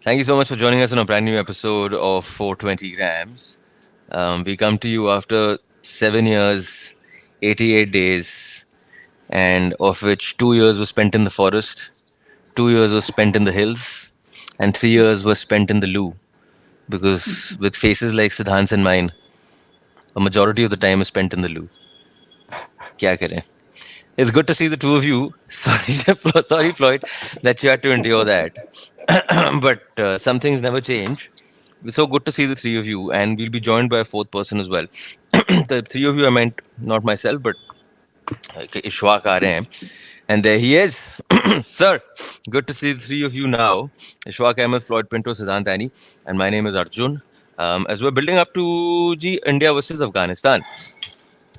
Thank you so much for joining us on a brand new episode of 420 Grams. We come to you after 7 years, 88 days, and of which 2 years were spent in the forest, 2 years were spent in the hills, and 3 years were spent in the loo. Because with faces like Siddhant's and mine, a majority of the time is spent in the loo. Kya kare? It's good to see the two of you. Sorry, Floyd, that you had to endure that. But some things never change. It's so good to see the three of you, and we'll be joined by a fourth person as well. The three of you, I meant not myself, but Ishfaq aa rahe hain. And there he is. Sir, good to see the three of you now. Ishfaq Ahmed, Floyd Pinto, Siddhant Ani, and my name is Arjun. As we're building up to India versus Afghanistan.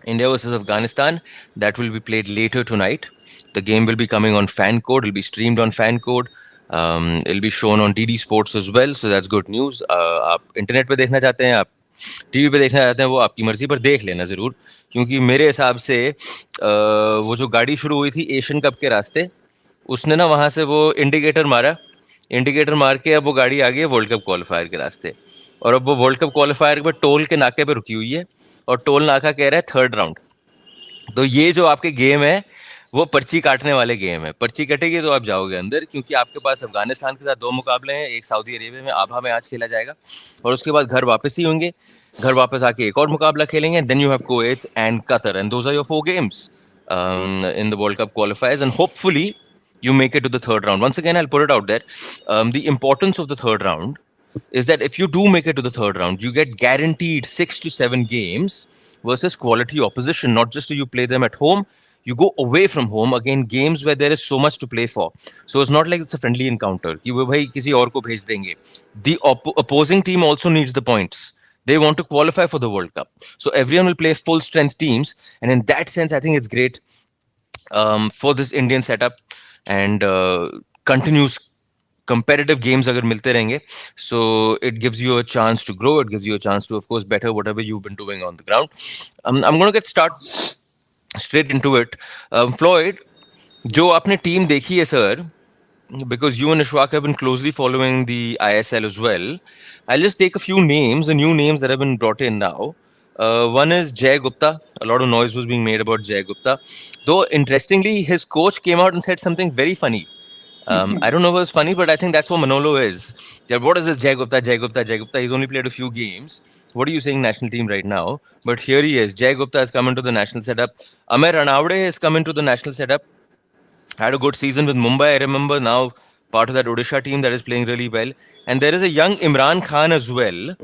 India versus Afghanistan, that will be played later tonight. The game will be coming on Fan Code. It'll be streamed on Fan Code. It'll be shown on DD Sports as well. So that's good news. आप internet पे देखना चाहते हैं, आप TV पे देखना चाहते हैं, वो आपकी मर्जी, पर देख लेना जरूर, क्योंकि मेरे हिसाब से वो जो गाड़ी शुरू हुई थी एशियन कप के रास्ते, उसने ना वहां से वो इंडिकेटर मार के अब वो गाड़ी आ गई है वर्ल्ड कप क्वालिफायर के रास्ते, और अब वो वर्ल्ड कप क्वालिफायर पे टोल के नाके पे रुकी हुई है, और टोल नाका कह रहा है थर्ड राउंड। तो ये जो आपके गेम है वो पर्ची काटने वाले गेम है। पर्ची कटेगी तो आप जाओगे अंदर, क्योंकि आपके पास अफगानिस्तान के साथ 2 मुकाबले हैं। एक सऊदी अरेबिया में आभा में आज खेला जाएगा, और उसके बाद घर वापस ही होंगे। घर वापस आके एक और मुकाबला खेलेंगे, then you have Kuwait and Qatar, and those are your 4 games in the World Cup qualifiers, and hopefully you make it to the third round. Once again, I'll put it out there. The importance of the third round is that if you do make it to the third round, you get guaranteed 6 to 7 games versus quality opposition. Not just do you play them at home, you go away from home again, games where there is so much to play for. So it's not like it's a friendly encounter कि वो भाई किसी और को भेज देंगे. The opposing team also needs the points. They want to qualify for the World Cup. So everyone will play full strength teams, and in that sense, I think it's great for this Indian setup, and continues competitive games agar milte rahenge, so it gives you a chance to grow, it gives you a chance to, of course, better whatever you've been doing on the ground. I'm going to get straight into it. Floyd, जो आपने team देखी है sir, because you and Ishfaq have been closely following the ISL as well, I'll just take a few names, the new names that have been brought in now. One is Jay Gupta. A lot of noise was being made about Jay Gupta, though interestingly his coach came out and said something very funny. I don't know if it's funny, but I think that's what Manolo is. Yeah, what is this Jay Gupta? He's only played a few games. What are you saying, national team right now? But here he is. Jay Gupta has come into the national setup. Amer Ranawade has come into the national setup. Had a good season with Mumbai, I remember. Now part of that Odisha team that is playing really well. And there is a young Imran Khan as well,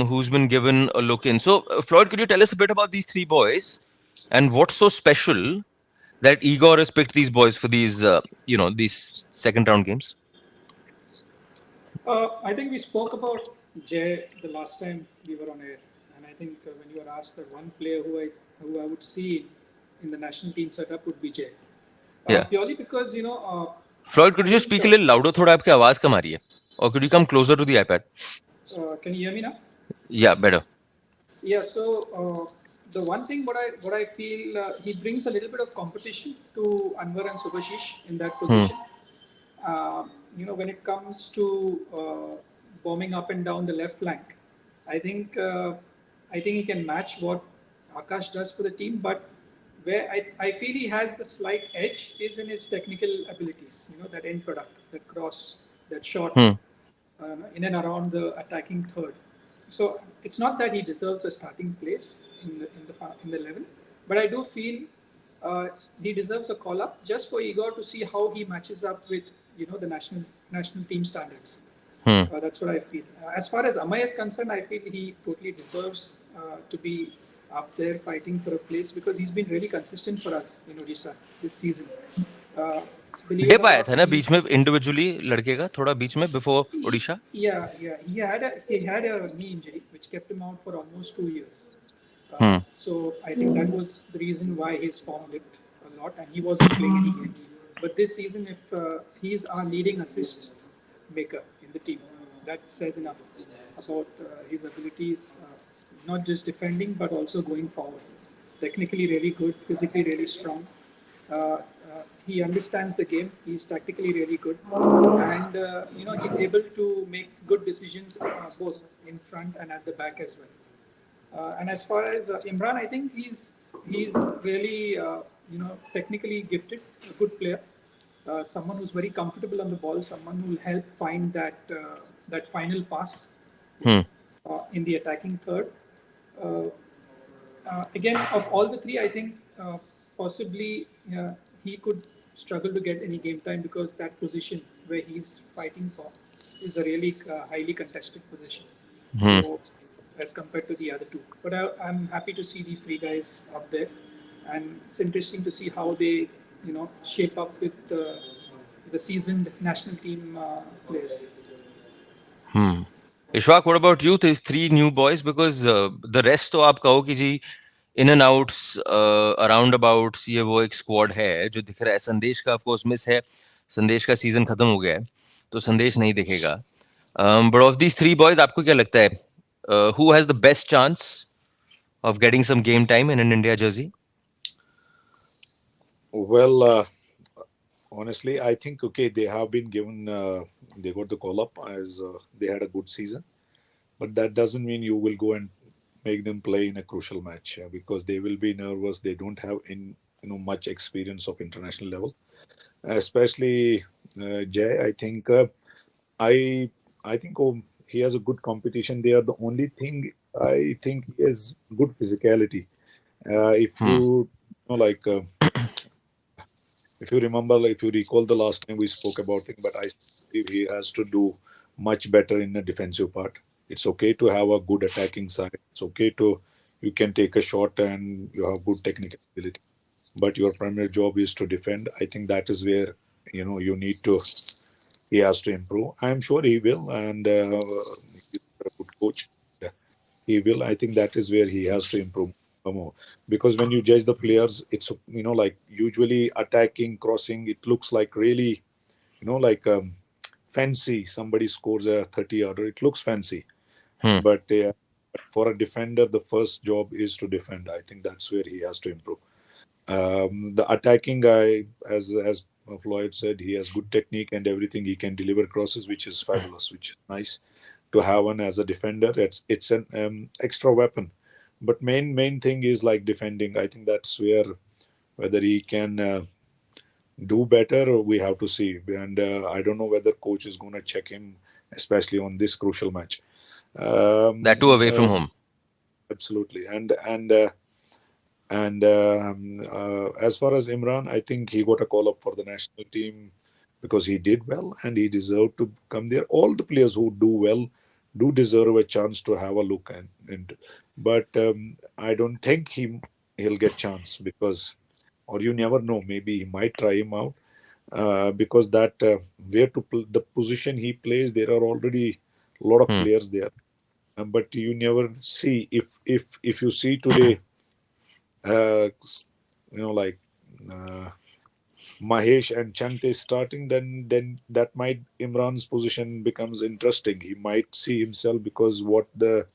who's been given a look in. So, Floyd, could you tell us a bit about these 3 boys and what's so special that Igor has picked these boys for these, these second round games? I think we spoke about Jay the last time we were on air, and I think when you were asked that one player who I would see in the national team setup would be Jay. Yeah. Purely because Floyd, could you just speak a little louder? थोड़ा आपकी आवाज कम आ रही है. Or could you come closer to the iPad? Can you hear me now? Yeah, better. Yeah. So the one thing what I feel he brings a little bit of competition to Anwar and Subhashish in that position. When it comes to bombing up and down the left flank, I think he can match what Akash does for the team, but where I feel he has the slight edge is in his technical abilities. That end product, that cross, that shot in and around the attacking third. So it's not that he deserves a starting place in the 11, but I do feel he deserves a call up just for Igor to see how he matches up with the national team standards. That's what I feel. As far as Amay is concerned, I feel he totally deserves to be up there fighting for a place because he's been really consistent for us in Odisha this season. Dip आया था ना बीच में individually लड़के का थोड़ा बीच में before Odisha. Yeah. He had a knee injury which kept him out for almost 2 years. So I think that was the reason why his form dipped a lot and he wasn't playing any games. But this season, if he's our leading assist maker in the team, that says enough about his abilities, not just defending but also going forward. Technically really good, physically really strong. he understands the game. He's tactically really good, and he's able to make good decisions both in front and at the back as well. And as far as Imran, I think he's really technically gifted, a good player, someone who's very comfortable on the ball, someone who will help find that final pass Hmm. in the attacking third. Uh, Again, of all the three, I think possibly he could struggle to get any game time because that position where he's fighting for is a really highly contested position. Hmm. So, as compared to the other two, but I'm happy to see these three guys up there, and it's interesting to see how they, shape up with the seasoned national team players. Hmm. Ishfaq, what about you? These three new boys, because the rest तो आप कहो कि जी in and outs around abouts ये वो एक squad है जो दिख रहा है. संदेश का ऑफ कोर्स मिस है. संदेश का सीजन खत्म हो गया है तो संदेश नहीं दिखेगा. But of these three boys आपको क्या लगता है who has the best chance of getting some game time in an India jersey? Well, honestly, I think okay, they have been given, they got the call up as they had a good season, but that doesn't mean you will go and make them play in a crucial match because they will be nervous. They don't have in much experience of international level, especially Jay. I I think he has a good competition there. The only thing I think he has good physicality. If Hmm. you know, like. If you remember, like, if you recall the last time we spoke about him, but I believe he has to do much better in the defensive part. It's okay to have a good attacking side. It's okay to you can take a shot and you have good technical ability, but your primary job is to defend. I think that is where you need to. He has to improve. I'm sure he will, and he's a good coach. He will. I think that is where he has to improve more. Because when you judge the players, it's like usually attacking, crossing. It looks like really like fancy. Somebody scores a 30-yarder. It looks fancy, Hmm. but for a defender, the first job is to defend. I think that's where he has to improve. The attacking guy, as Floyd said, he has good technique and everything. He can deliver crosses, which is fabulous, which is nice to have one as a defender. It's an extra weapon, but main thing is like defending. I think that's where whether he can do better, we have to see. And I don't know whether coach is going to check him, especially on this crucial match. That too Um, away from uh, home. Absolutely, and as far as Imran, I think he got a call up for the national team because he did well and he deserved to come there. All the players who do well do deserve a chance to have a look and but I don't think he'll get chance because or you never know. Maybe he might try him out because that where the position he plays, there are already a lot of Hmm. players there. But you never see if you see today s- like uh, Mahesh and Chante starting, then that might Imran's position becomes interesting. He might see himself because what the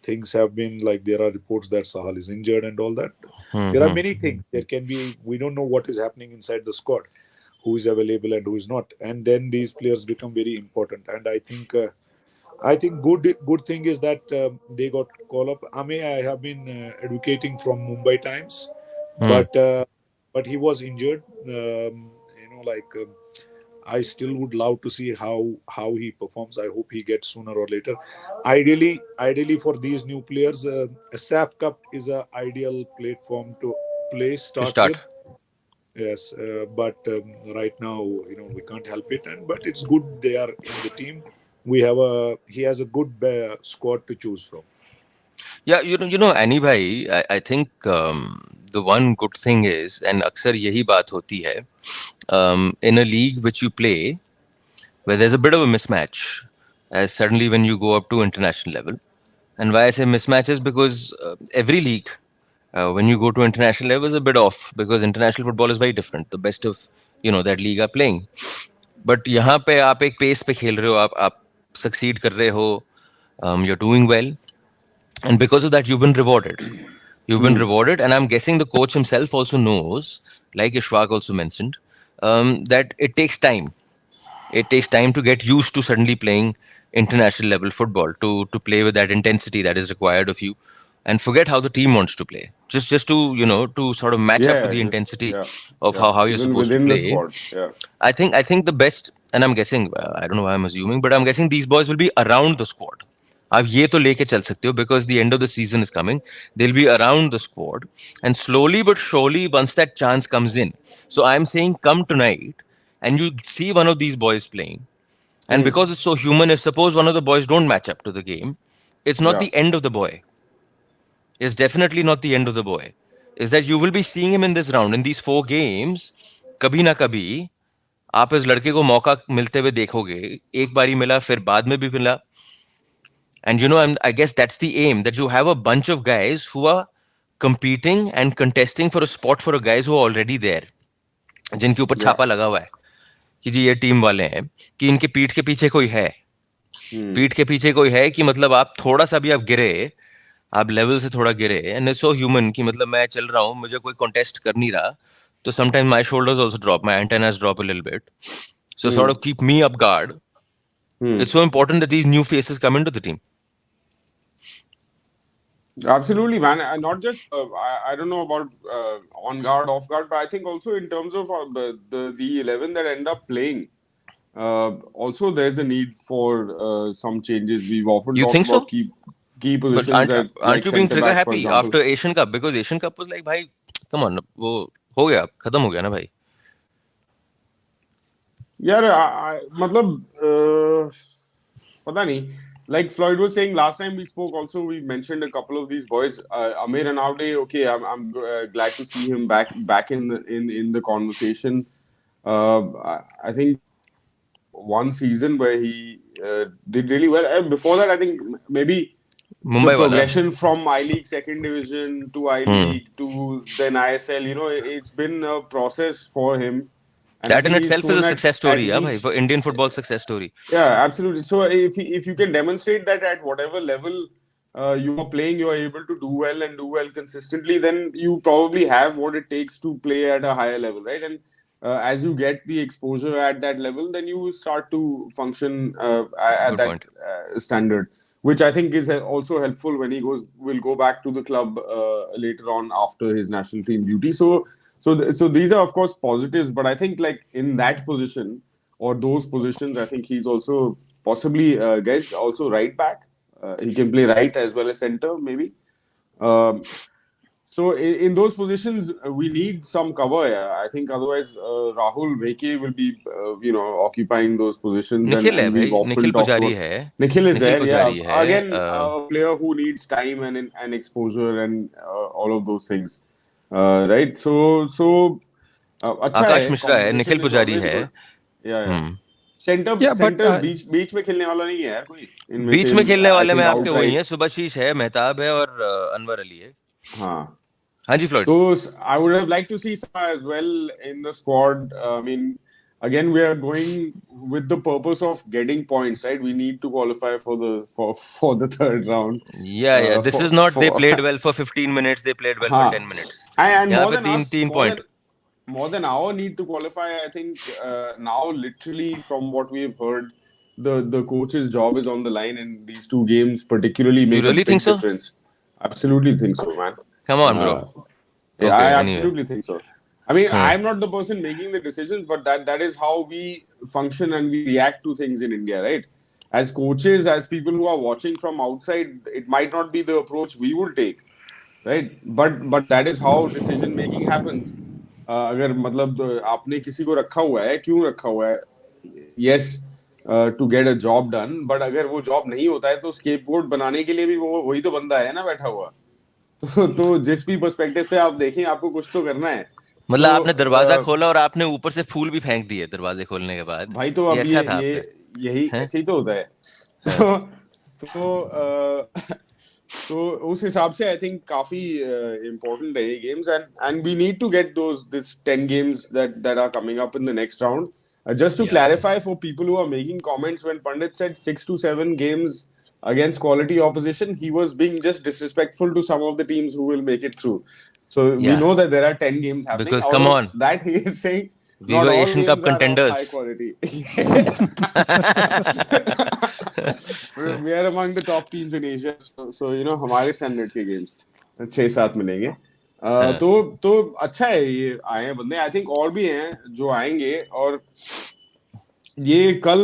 things have been like. There are reports that Sahal is injured and all that. Hmm. There are Hmm. many things. There can be we don't know what is happening inside the squad, who is available and who is not, and then these players become very important. And I think good thing is that they got call up. Ame, I have been educating from Mumbai Times, Hmm. but he was injured. I still would love to see how he performs. I hope he gets sooner or later. Ideally for these new players, a SAF Cup is a ideal platform to play To start start. with. Yes, but right now, we can't help it, and but it's good they are in the team. He has a good squad to choose from. Yeah, Annie bhai, I think the one good thing is, and अक्सर यही बात होती है, in a league which you play, where there's a bit of a mismatch, as suddenly when you go up to international level. And why I say mismatch is because every league, when you go to international level, is a bit off because international football is very different. The best of that league are playing. But यहाँ पे आप एक pace पे खेल रहे हो, आप succeed कर रहे हो, you're doing well, and because of that, you've been rewarded. You've been Hmm. rewarded, and I'm guessing the coach himself also knows, like Ishwak also mentioned, that it takes time. It takes time to get used to suddenly playing international level football, to play with that intensity that is required of you, and forget how the team wants to play. Just to to sort of match up with Yeah, the just intensity yeah, of yeah. how you're Even supposed to within the play. squad, yeah, I think the best, and I'm guessing, I don't know why I'm assuming, but I'm guessing these boys will be around the squad. आप ये तो लेके चल सकते हो because the end of the season is coming. They'll be around the squad, and slowly but surely, once that chance comes in. So I'm saying, come tonight, and you see one of these boys playing, and hmm. because it's so human, if suppose one of the boys don't match up to the game, it's not Yeah, the end of the boy. It's definitely not the end of the boy. Is that you will be seeing him in this round, in these 4 games, कभी ना कभी आप इस लड़के को मौका मिलते हुए देखोगे. एक बारी मिला, फिर बाद में भी मिला. And I guess that's the aim, that you have a bunch of guys who are competing and contesting for a spot for a guys who are already there, जिनके ऊपर yeah. छापा लगा हुआ है कि जी ये टीम वाले हैं, कि इनके पीठ के पीछे कोई है. Hmm. पीठ के पीछे कोई है कि मतलब आप थोड़ा सा भी आप गिरे, आप लेवल से थोड़ा गिरे, एंड इट्स सो ह्यूमन कि मतलब मैं चल रहा हूँ, मुझे कोई कॉन्टेस्ट कर नहीं रहा, तो sometimes my shoulders also drop, my antennas drop a little bit, so sort Hmm. of keep me up guard. Hmm. It's so important that these new faces come into the team. Absolutely, man. And not just I don't know about on guard, off guard, but I think also in terms of the 11 that end up playing. Also, there's a need for some changes. We've often You talked think so? about key But positions aren't that aren't like you being centre trigger back, for happy example. after Asian Cup? Because Asian Cup was like, भाई, come on, वो हो गया, खत्म हो गया ना भाई. यार मतलब पता नहीं. Like Floyd was saying last time we spoke, also we mentioned a couple of these boys. Amir Anaude, okay, I'm glad to see him back in the conversation. I think one season where he did really well. And before that, I think maybe the Mumbai वाला. progression from I League second division to I Hmm. League to then ISL, it's been a process for him, and I That in think he's itself is a shown success at story, yeah, भाई, each. for Indian football success story. Yeah, absolutely. So if you can demonstrate that at whatever level you are playing, you are able to do well consistently, then you probably have what it takes to play at a higher level, right? And as you get the exposure at that level, then you start to function at Good that point. standard, which I think is also helpful when he will go back to the club later on after his national team duty. So these are of course positives, but I think like in that position or those positions, I think he's also possibly guys also right back. He can play right as well as center, maybe. Um, so in those positions, we need some cover. Yeah. I think otherwise, Rahul Bheke will be, occupying those positions, Nikhil है and we've भाई, often Nikhil talked पुजारी about है. Nikhil is Nikhil there. Yeah, पुजारी है. again, a player who needs time and exposure and all of those things, right? So अच्छा आकाश है. मिश्रा है, Nikhil Competition is Pujari always है. good. Yeah. Hmm. Center Yeah, but center बीच में खेलने वाला नहीं है यार कोई इनमें बीच से. में खेलने आई वाले में थिंक आपके वही आउटराइट. हैं, सुभाशीष है, मेहताब है, और अनवर अली है. हाँ. हाँ जी Floyd. So I would have liked to see Sama as well in the squad. I mean, again, we are going with the purpose of getting points, right? We need to qualify for the third round. Yeah, this For is not they for played well for 15 minutes, they played well for हाँ. 10 minutes. And यहाँ more पे than तीन us, तीन point. more than our need to qualify, I think now literally from what we have heard, the coach's job is on the line, and these two games particularly You make a really think big so? difference. Absolutely think so, man. Come on, bro. Uh, yeah, I Okay, anyway. absolutely think so. I mean, Hmm. I'm not the person making the decisions, but that is how we function and we react to things in India, right? As coaches, as people who are watching from outside, it might not be the approach we will take, right? But that is how decision making happens. अगर मतलब आपने किसी को रखा हुआ है, क्यों रखा हुआ है? Yes, to get a job done, but अगर वो जॉब नहीं होता है तो स्केपगोट बनाने के लिए भी वो वही तो बंदा है ना बैठा हुआ. तो जिस भी पर्सपेक्टिव से आप देखें, आपको कुछ तो करना है. मतलब तो आपने दरवाजा खोला और आपने ऊपर से फूल भी फेंक दिए दरवाजे खोलने के बाद. भाई तो ये अब अच्छा था आप ये पे. यही हैं? ऐसे ही तो होता है. हाँ. तो तो उस हिसाब से आई थिंक काफी important है ये games, and we need to get this 10 games that are coming up in the next round. Just to Yeah. clarify for people who are making comments, when Pandit said 6 to 7 games against quality opposition, he was being just disrespectful to some of the teams who will make it through. So we Yeah. know that there are 10 games happening. Because Out come of on. that, he is saying We Not were all Asian Cup games are of high contenders. quality. We are among the top teams in Asia, so you know हमारे standard के games 6-7 मिलेंगे. तो अच्छा है ये आए हैं बंदे. I think और भी हैं जो आएंगे और ये कल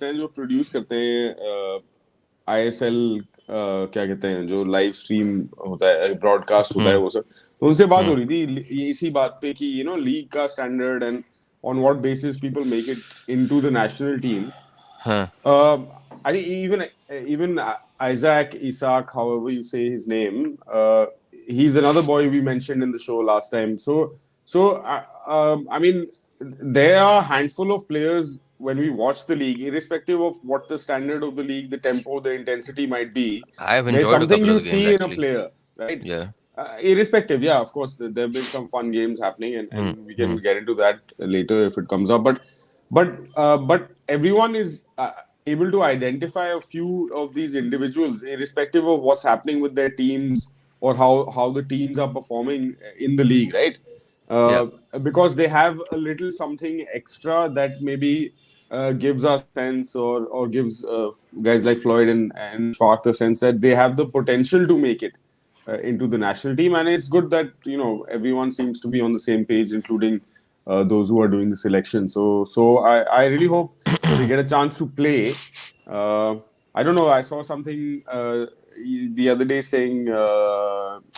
हैं जो प्रोड्यूस करते हैं ISL क्या कहते हैं जो लाइव स्ट्रीम होता है ब्रॉडकास्ट होता है वो सब तो उनसे बात हो रही थी ये इसी बात पे कि यू नो लीग का standard and on what basis people make it into the national team I think even Isaac Ishaq, however you say his name, he's another boy we mentioned in the show last time. So I mean, there are a handful of players when we watch the league, irrespective of what the standard of the league, the tempo, the intensity might be. I've There's enjoyed a something couple you of the see games in a actually. player, right? Yeah. Irrespective, yeah, of course, there have been some fun games happening, and we can get into that later if it comes up. But everyone is able to identify a few of these individuals, irrespective of what's happening with their teams or how the teams are performing in the league, right? Yeah. Because they have a little something extra that maybe gives us sense or gives guys like Floyd and Ishfaq the sense that they have the potential to make it into the national team, and it's good that you know everyone seems to be on the same page, including those who are doing the selection. So I really hope they get a chance to play. I don't know. I saw something the other day saying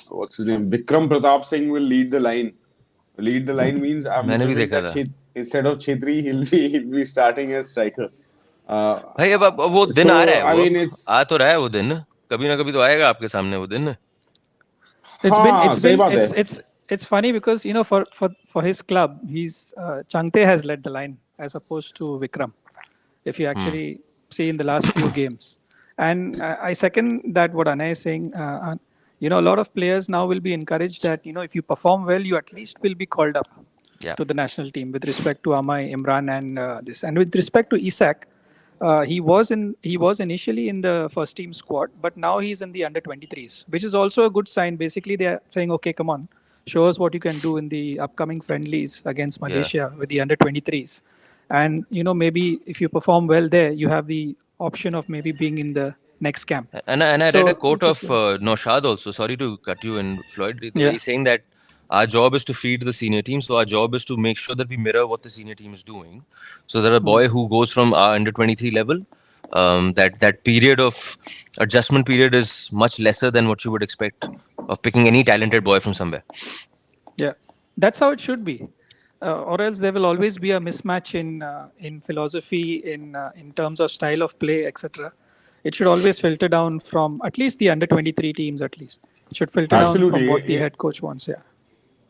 what's his name? Vikram Pratap Singh will lead the line. Lead the line means I'm मैंने भी assuming देखा that था. instead of Chetri, he'll be starting as striker. भाई अब वो दिन आ रहा So है I वो mean, अब it's आ तो रहा है वो दिन कभी ना कभी तो आएगा आपके सामने वो दिन. हाँ सही बात है. It's funny because you know for his club he's Changte has led the line as opposed to Vikram if you actually see in the last few games, and I second that what Anay is saying. You know, a lot of players now will be encouraged that you know if you perform well, you at least will be called up Yeah. to the national team. With respect to Amay, Imran, and this, and with respect to Ishaq, he was initially in the first team squad, but now he's in the under 23s, which is also a good sign. Basically, they are saying, okay, come on, show us what you can do in the upcoming friendlies against Yeah. Malaysia with the under 23s, and you know maybe if you perform well there, you have the option of maybe being in the next camp. And I read a So, quote which is of good. Naushad also. Sorry to cut you in, Floyd. Yeah. He's saying that our job is to feed the senior team. So our job is to make sure that we mirror what the senior team is doing. So that a boy who goes from our under 23 level, that period of adjustment period is much lesser than what you would expect of picking any talented boy from somewhere. Yeah, that's how it should be. Or else there will always be a mismatch in philosophy, in terms of style of play, etc. It should always filter down from at least the under 23 teams. At least it should filter down from what the Absolutely. head coach wants. Yeah.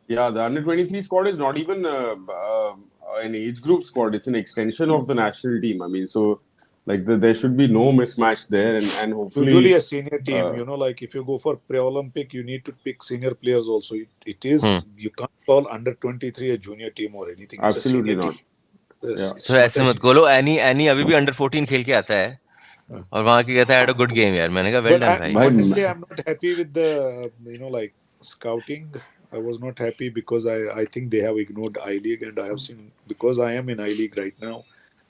Yeah, the under 23 squad is not even an age group squad. It's an extension of the national team. I mean, so like there should be no mismatch there, and hopefully, Usually a senior team, you know, like if you go for pre-Olympic, you need to pick senior players also. It is, you can't call under 23 a junior team or anything. It's a absolutely senior not. team. Yes, Yeah. it's So not ऐसे मत बोलो. Any अभी भी under 14 खेल के आता है और वहां की कहता है a good game यार. मैंने कहा well But done भाई. honestly, I'm not happy with the, you know, like scouting. I was not happy because I think they have ignored I League, and I have seen, because I am in I League right now.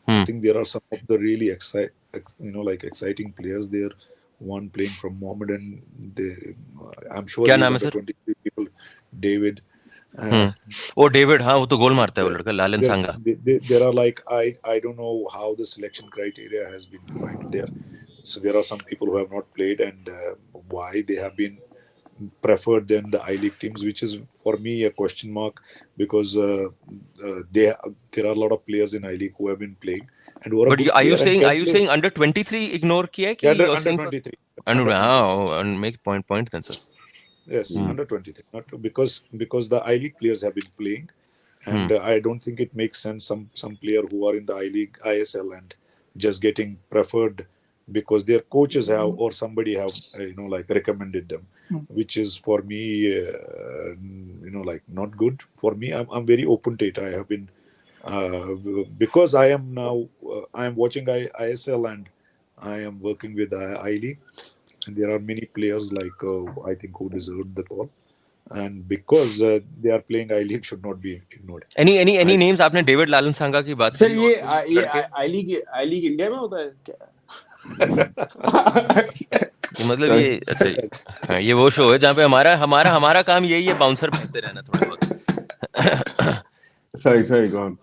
I think there are some of the really exciting players there. One playing from Mohammedan, I'm sure क्या he's नाम है under sir? 23 people. David. ओ David, हाँ वो तो गोल मारता है वो लड़का लालन सांगा. There are like I don't know how the selection criteria has been defined there. So there are some people who have not played, and why they have been preferred than the I League teams, which is for me a question mark, because there are a lot of players in I League who have been playing and who are a But good are you player and saying can play. under 23 ignore किया है कि Yeah, you are under saying for 23. under Under 23. and make point then sir. Yes, under 23. Not because the I League players have been playing, and I don't think it makes sense some player who are in the I League ISL and just getting preferred because their coaches have or somebody have like recommended them, which is for me like not good for me. I'm very open to it. I have been because I am now I am watching ISL and I am working with I League, and there are many players like I think who deserved the call. and because they are playing I League should not be ignored. Any names? आपने David लालन सांगा की बात sir करी ये और कोई लड़के? आई league India में होता है क्या? ये मतलब ये अच्छा हाँ, ये वो शो है जहाँ पे हमारा काम यही है बाउंसर फेंकते रहना थोड़े बहुत. sorry go on.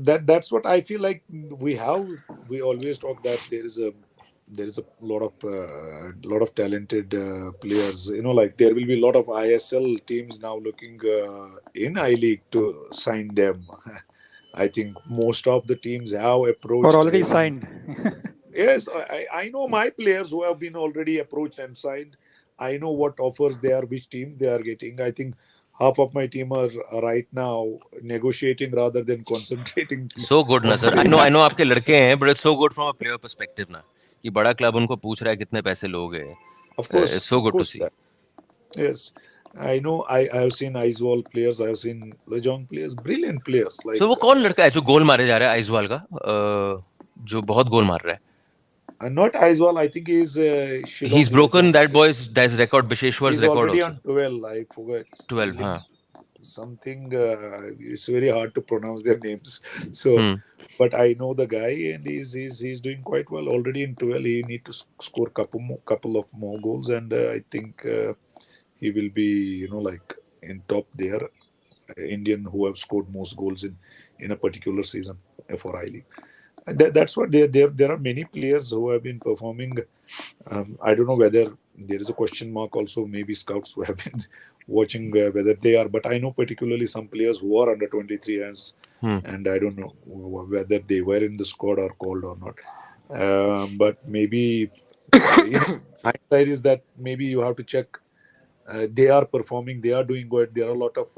That's what I feel like. We always talk that there is a lot of talented players. Like there will be a lot of ISL teams now looking in I League to sign them. I think most of the teams have approached. Or already signed. Yes, I know my players who have been already approached and signed. I know what offers they are, which team they are getting. I think half of my team are right now negotiating rather than concentrating So good ना on sir. playing. I know आपके लड़के हैं, but it's so good from a player perspective ना कि बड़ा club उनको पूछ रहा है कितने पैसे लोगे. Of course, It's so good to see. that. Yes, I know. I have seen Aizwal players. I have seen Lejong players, brilliant players. Like So वो कौन लड़का है जो गोल मारे जा रहा है आइजवाल का, जो बहुत गोल मार रहा है? not Aizwal. I think he's Shillong. He's broken that boy's record, Bisheshwar's He's record already also. on 12. I forgot 12, हाँ. something. It's very hard to pronounce their names. So, but I know the guy, and he's doing quite well already in 12. He need to score couple of more goals, and I think he will be like in top there. Indian who have scored most goals in a particular season for I League. That's what there are many players who have been performing. I don't know whether there is a question mark also. Maybe scouts who have been watching whether they are, but I know particularly some players who are under 23 as, and I don't know whether they were in the squad or called or not. But maybe hindsight is that maybe you have to check. They are performing. They are doing good. There are a lot of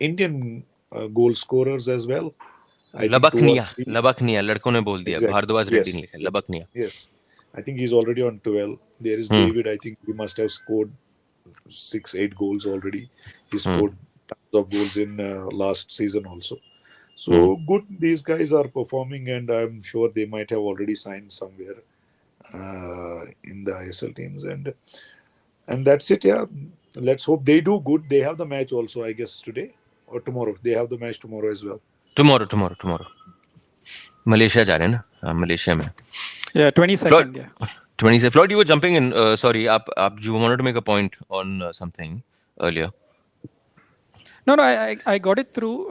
Indian goal scorers as well. I think two or three. लबकनिया लड़कों ने बोल दिया. Exactly. Bhardwaj Reddy Yes. ने लिखा लबकनिया. Yes. I think he's already on 12. There is David. I think he must have scored 6-8 goals already. He scored tons of goals in last season also. So good. These guys are performing, and I'm sure they might have already signed somewhere in the ISL teams, and that's it. Yeah. Let's hope they do good. They have the match also, I guess, today or tomorrow. They have the match tomorrow as well. Tomorrow. Malaysia जा रहे हैं ना? हाँ, Malaysia में. Yeah, 22nd. Yeah. 20. Floyd, you were jumping in. Sorry, you wanted to make a point on something earlier. No, I got it through.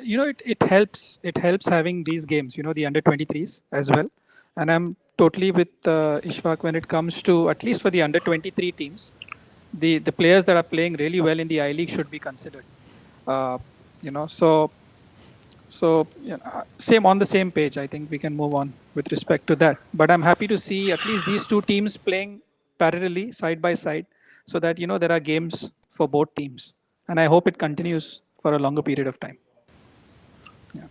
It helps. It helps having these games. The under 23s as well. And I'm totally with Ishfaq when it comes to, at least for the under 23 teams, the players that are playing really well in the I League should be considered. So same on the same page. I think we can move on with respect to that. But I'm happy to see at least these two teams playing parallelly, side by side, so that there are games for both teams, and I hope it continues for a longer period of time. Yeah.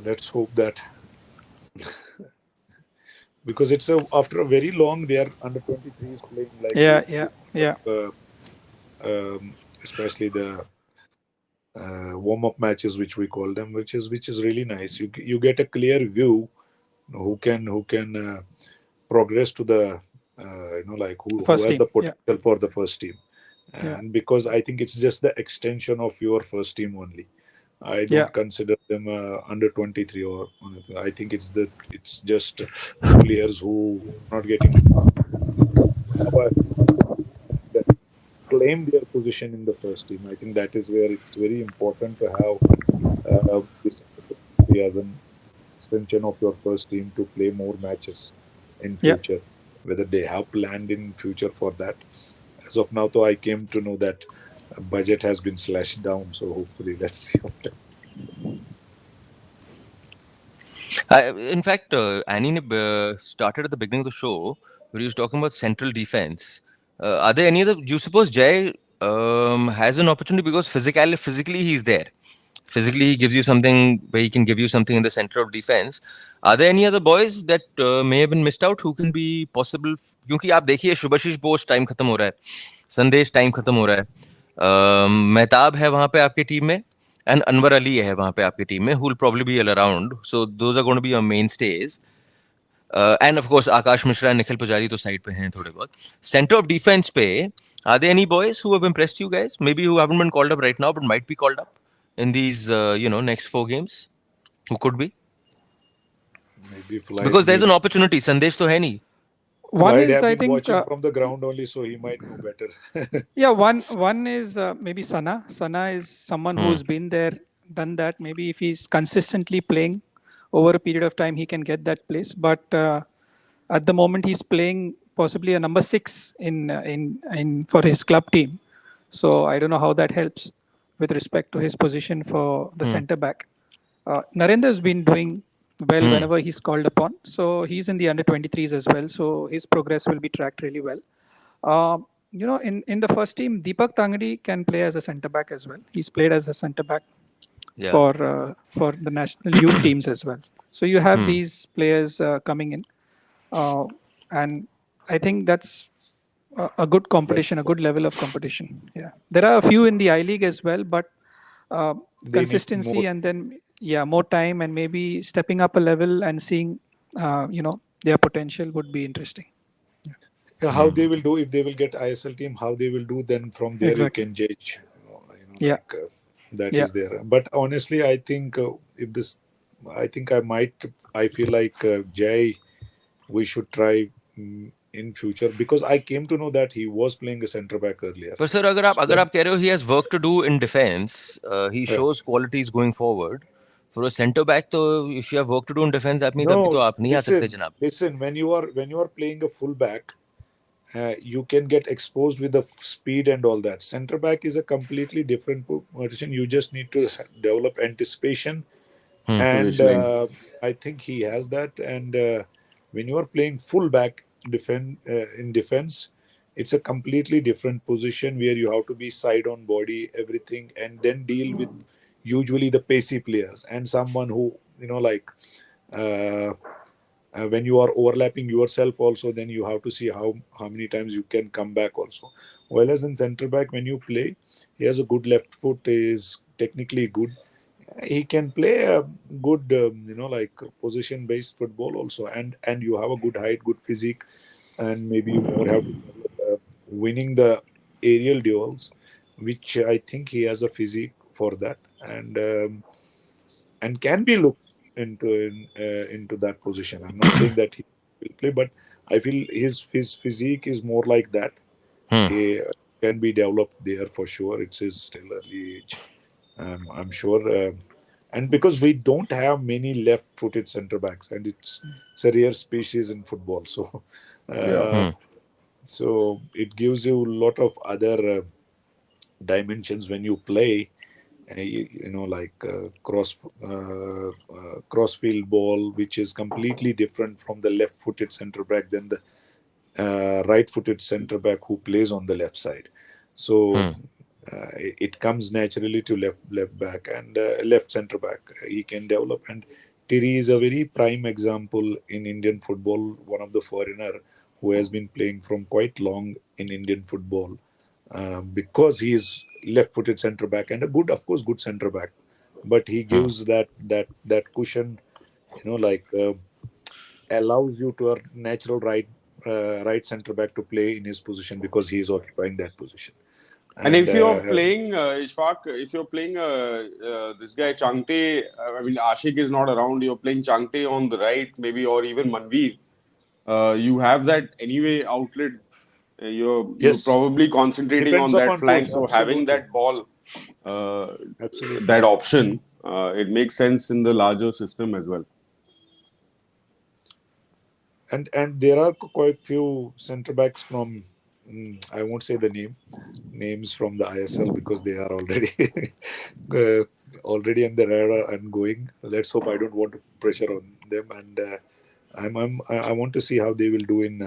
Let's hope that. Because it's after a very long, they are under 23s playing like Yeah. Especially the warm-up matches, which we call them, which is really nice. You get a clear view who can progress to the who has team. the potential for the first team, and because I think it's just the extension of your first team only. I don't consider them under 23 or anything. I think it's just players who are not getting claim their position in the first team. I think that is where it's very important to have this as an extension of your first team to play more matches in future. Whether they have planned in future for that. As of now, though, I came to know that budget has been slashed down. So hopefully, let's see. In fact, Annie started at the beginning of the show where he was talking about central defense. Are there any other? Do you suppose Jay has an opportunity because physically he's there? Physically, he gives you something where he can give you something in the center of defense. Are there any other boys that may have been missed out who can be possible? क्योंकि आप देखिए शुभाशीष Bose time खत्म हो रहा है, संदेश time खत्म हो रहा है, मेहताब है वहां पे आपकी टीम में, and Anwar Ali है वहां पे आपकी टीम में, who will probably be all around. So those are going to be your mainstays. And of course, Akash Mishra and Nikhil Pujari to side pe hain thode bahut. Center of defense pe, are there any boys who have impressed you guys? Maybe who haven't been called up right now, but might be called up in these, next 4 games? Who could be? Maybe Floyd. Because there's an opportunity. Sandesh to hai nahi. One Floyd is, have I been think, watching from the ground only, so he might know better. yeah, one is maybe Sana. Sana is someone Hmm. who's been there, done that. Maybe if he's consistently playing over a period of time, he can get that place. But at the moment, he's playing possibly a number 6 in for his club team. So I don't know how that helps with respect to his position for the Hmm. centre back. Narendra has been doing well Hmm. whenever he's called upon. So he's in the under 23s as well. So his progress will be tracked really well. In the first team, Deepak Tangadi can play as a centre back as well. He's played as a centre back Yeah. for the national youth teams as well. So you have Hmm. these players coming in, and I think that's a good That competition, a good level of competition. Yeah, there are a few in the I League as well, but they need more. consistency and then more time and maybe stepping up a level and seeing their potential would be interesting. Yeah. Yeah, how Hmm. they will do if they will get ISL team, how they will do, then from there you Exactly. can judge. Yeah. That Yeah. is there. But honestly, I think if this, I think I feel like Jay, we should try in future because I came to know that he was playing a centre back earlier. But sir, अगर आप कह रहे हो he has work to do in defense, he Yeah. shows qualities going forward. For a centre back, तो if you have work to do in defense, that means अभी No, तो आप नहीं आ सकते listen, जनाब. listen. When you are playing a full back, you can get exposed with the speed and all that. Center back is a completely different position. You just need to develop anticipation, Hmm. and Positioning. I think he has that. And when you are playing full back in defense, it's a completely different position where you have to be side on body, everything, and then deal with usually the pacey players and someone who like. Uh, when you are overlapping yourself also, then you have to see how many times you can come back also. Whereas in center back, when you play, he has a good left foot, is technically good, he can play a good like position based football also, and you have a good height, good physique, and maybe you more have to develop, winning the aerial duels, which I think he has a physique for that, and can be looked into that position. I'm not saying that he will play, but I feel his physique is more like that. Hmm. He can be developed there for sure. It's his still early age. I'm sure, and because we don't have many left-footed centre backs, and it's a rare species in football, so Yeah. uh, Hmm. so it gives you a lot of other dimensions when you play, like crossfield ball, which is completely different from the left-footed centre back than the right-footed centre back who plays on the left side. So Hmm. it comes naturally to left back and left centre back. He can develop, and Tiri is a very prime example in Indian football. One of the foreigner who has been playing from quite long in Indian football, because he is left-footed centre back and a good, of course, good centre back, but he Hmm. gives that cushion, like allows you to a natural right centre back to play in his position because he is occupying that position. And And if you're playing Ishfaq, if you're playing this guy Changte, I mean Ashik is not around. You're playing Changte on the right, maybe, or even Manveer. You have that anyway outlet. You're yes, probably concentrating depends on that upon flank. coach. So having Absolutely, that ball, uh, absolutely. that option, it makes sense in the larger system as well. And there are quite few centre backs from, I won't say the names from the ISL because they are already uh, already in the radar and going. Let's hope I don't want to put pressure on them, and I want to see how they will do in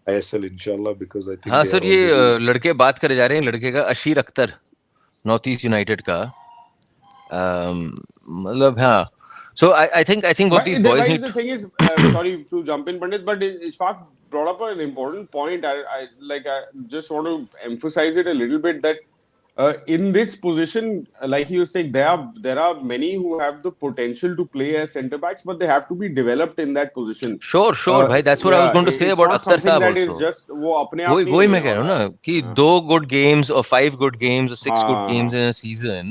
ISL, inshallah, because I think हाँ they are sir, ये already. लड़के बात करे जा रहे हैं लड़के का अशीर अख्तर नॉर्थ ईस्ट यूनाइटेड का. मतलब हाँ. So I think what these boys need The to, thing is, sorry to jump in, Pandit, but Ishfaq brought up an important point. I just want to emphasize it a little bit that In this position, like you were saying, there are many who have the potential to play as centre backs, but they have to be developed in that position. Sure भाई, that's what I was Yeah, going to say it's about not Akhtar something साहब that is also. just वो अपने आप वही नहीं वही होने मैं कह रहा हूँ वाला ना है. कि 2 good games or 5 good games or 6 good games हाँ. in a season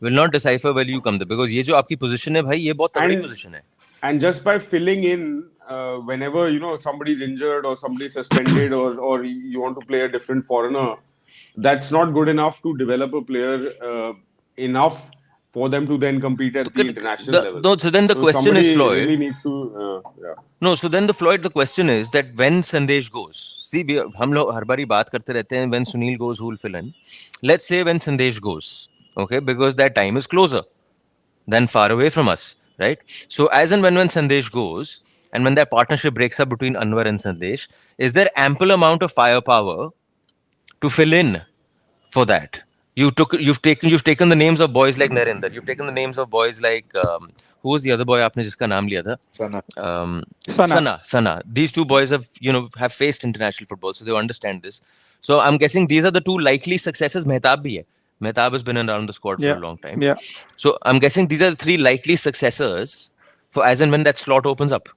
will not decipher whether you come there, because ये जो आपकी position है भाई, ये बहुत तगड़ी And position है. just by filling in whenever somebody's injured or somebody's suspended or you want to play a different foreigner, that's not good enough to develop a player enough for them to then compete तो at the international level. no, so then the So question somebody is, Floyd. really needs to yeah. No, so then the Floyd, the question is that when Sandesh goes, see, हम लोग हर बारी बात करते रहते हैं when Sunil goes, who will fill in? Let's say when Sandesh goes, okay, because that time is closer than far away from us, right? So as and when Sandesh goes, and when that partnership breaks up between Anwar and Sandesh, is there ample amount of firepower to fill in for that? You've taken the names of boys like Narendra. You've taken the names of boys like who was the other boy आपने जिसका नाम लिया था? Sana. Sana. Sana. These two boys have faced international football, so they understand this. So I'm guessing these are the two likely successes. Mehtab bhi hai. Mehtab has been around the squad for a Yeah. long time. Yeah. So I'm guessing these are the 3 likely successors for as and when that slot opens up.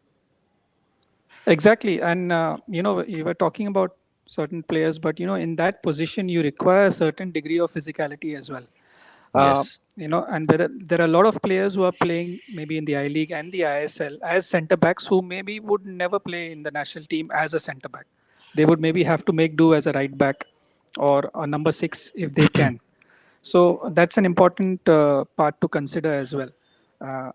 Exactly. And, you were talking about certain players, but, in that position, you require a certain degree of physicality as well. Yes. And there are a lot of players who are playing maybe in the I League and the ISL as centre backs who maybe would never play in the national team as a centre back. They would maybe have to make do as a right back or a number 6 if they can. So that's an important part to consider as well, uh,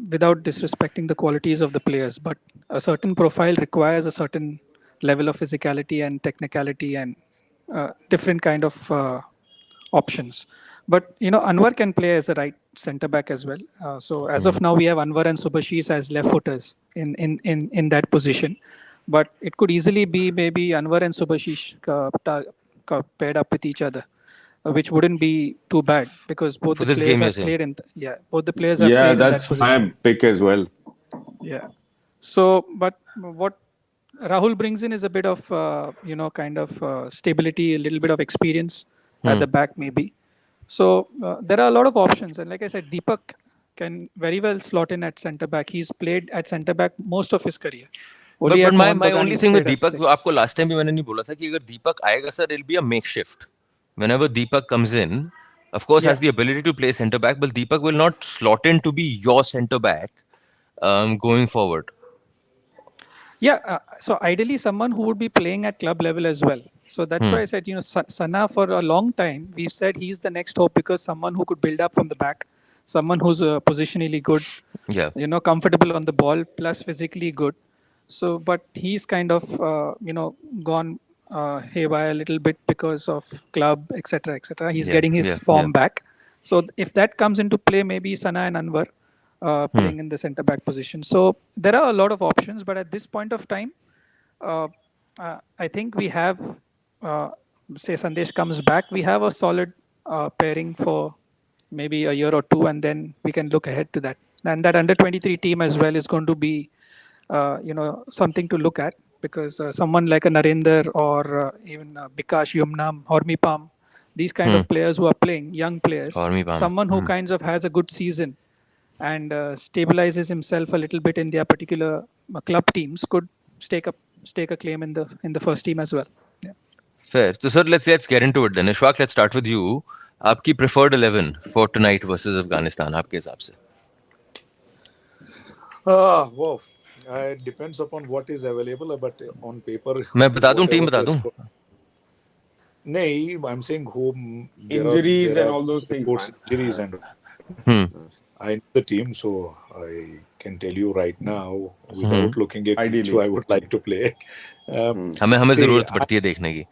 without disrespecting the qualities of the players. But a certain profile requires a certain level of physicality and technicality and different kind of options. But Anwar can play as a right centre back as well. So as of now, we have Anwar and Subhashis as left footers in that position. But it could easily be maybe Anwar and Subhashish paired up with each other, which wouldn't be too bad because both For the this players game, you're have saying. played in both the players have Yeah, played in that that's my position. pick as well. Yeah. So, but what Rahul brings in is a bit of kind of stability, a little bit of experience at the back maybe. So there are a lot of options, and like I said, Deepak can very well slot in at centre back. He's played at centre back most of his career. Only But at my Mohun my Bagan only he's thing with played at Deepak, six. आपको last time भी मैंने नहीं बोला था कि अगर Deepak आएगा sir, it'll be a makeshift. Whenever Deepak comes in, of course Yeah. has the ability to play centre back, but Deepak will not slot in to be your centre back going forward. Yeah, so ideally someone who would be playing at club level as well. So that's why I said, Sana for a long time, we've said he's the next hope because someone who could build up from the back, someone who's positionally good, Yeah. comfortable on the ball, plus physically good. So, but he's kind of, gone haywire a little bit because of club, etc., etc. He's Yeah. getting his Yeah. Yeah. form back. So if that comes into play, maybe Sana and Anwar playing in the centre back position. So there are a lot of options, but at this point of time, uh, I think we have, say Sandesh comes back, we have a solid pairing for maybe a year or two, and then we can look ahead to that. And that under 23 team as well is going to be, something to look at because someone like a Narendra or even Bikash Yumnam, Hormipam, these kind of players who are playing, young players, Or me, Pam. someone who kinds of has a good season and stabilizes himself a little bit in their particular club teams could stake a claim in the first team as well. Yeah. Fair. So sir, let's get into it then. Ishfaq, let's start with you. आपकी preferred 11 for tonight versus Afghanistan आपके हिसाब से? Wow. It depends upon what is available, but on paper, मैं बता दूं, team whatever बता the दूं? score. No, I'm saying whom Injuries there and are all those things, reports man. injuries and Hmm. I know the team, so I can tell you right now without looking at Ideally. who I would like to play. हमें See, जरूरत पड़ती है देखने की.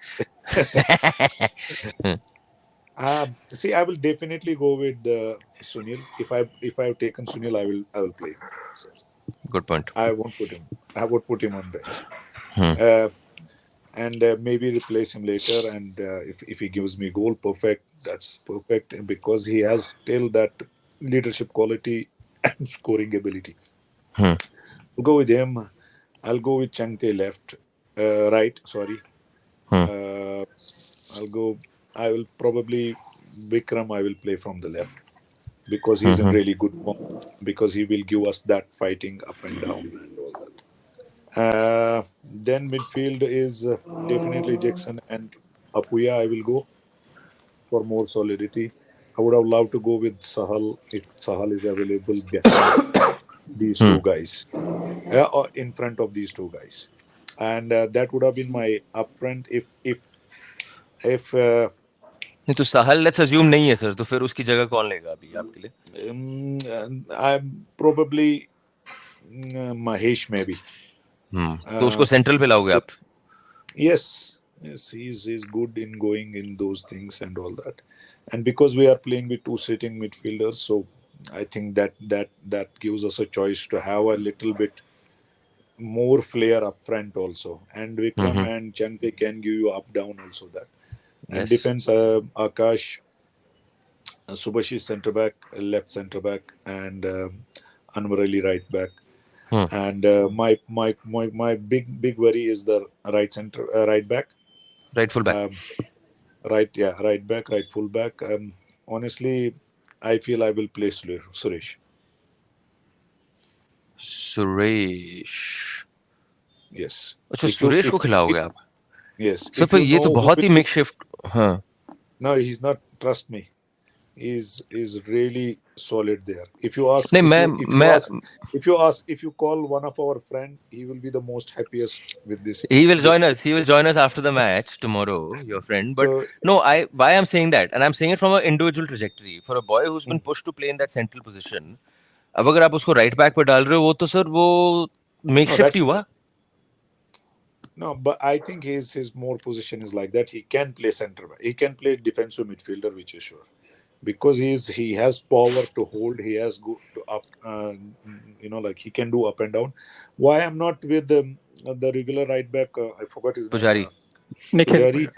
see, I will definitely go with Sunil. If I've taken Sunil, I will play. Good point. I won't put him. I would put him on bench. Hmm. And maybe replace him later. And if he gives me goal, perfect. That's perfect because he has still that leadership quality and scoring ability. Hmm. I'll go with him. I'll go with Changte left, right. Sorry. Hmm. I'll go. I will probably Vikram, I will play from the left because he's in really good form. Because he will give us that fighting up and down and all that. Then midfield is definitely Jackson and Apuya. I will go for more solidity. I would have loved to go with Sahal if Sahal is available behind these two guys, or in front of these two guys, and that would have been my upfront if नहीं तो सहल let's assume नहीं है sir, तो फिर उसकी जगह कौन लेगा अभी आपके लिए? I'm probably Mahesh maybe. तो उसको सेंट्रल पे लाओगे आप? Yes, he's good in going in those things and all that, and because we are playing with two sitting midfielders, so I think that gives us a choice to have a little bit more flair up front also, and Vikram and Chanke can give you up down also that, and Yes. defense Akash, Subhashi centre back, left centre back, and Anwar Ali right back. And my big worry is the right back, Right full back. right back, right full back. Honestly, I feel I will play Suresh. Suresh. Yes. अच्छा, सुरेश को खिलाओगे आप? Yes. Sir पर ये तो बहुत ही makeshift. हाँ. No, he's not. Trust me. Is really solid there. If you ask, नहीं, if you call one of our friend, he will be the most happiest with this. He will join us. He will join us after the match tomorrow, your friend. But So, no, why I'm saying that, and I'm saying it from an individual trajectory. For a boy who's been pushed to play in that central position, अब अगर आप उसको right back पे डाल रहे हो, वो तो सर वो makeshift ही हुआ. No, but I think his more position is like that. He can play centre back. He can play defensive midfielder, which is sure, because he has power to hold. He has good to up. Like he can do up and down. Why I'm not with the regular right back? I forgot his Pujari. name. Nikhil. Pujari.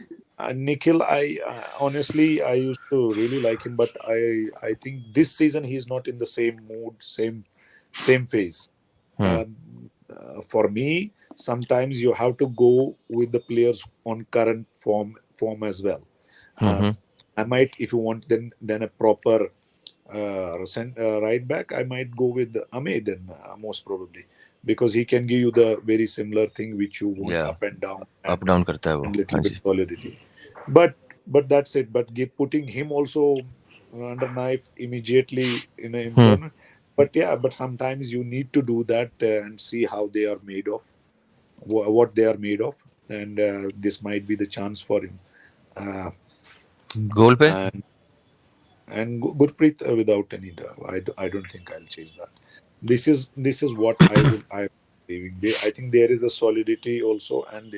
Nikhil, I honestly I used to really like him, but I think this season he's not in the same mood, same phase. For me, sometimes you have to go with the players on current form as well. I might, if you want, then a proper right back, I might go with Ahmed then most probably, because he can give you the very similar thing which you want, up and down, up down करता है वो. and little bit solidity. But that's it. But putting him also under knife immediately in a tournament. But sometimes you need to do that and see how they are made of, what they are made of, and this might be the chance for him. Goal pe? And Gurpreet without any doubt. I don't think I'll change that. This is what I'm believing. I think there is a solidity also, and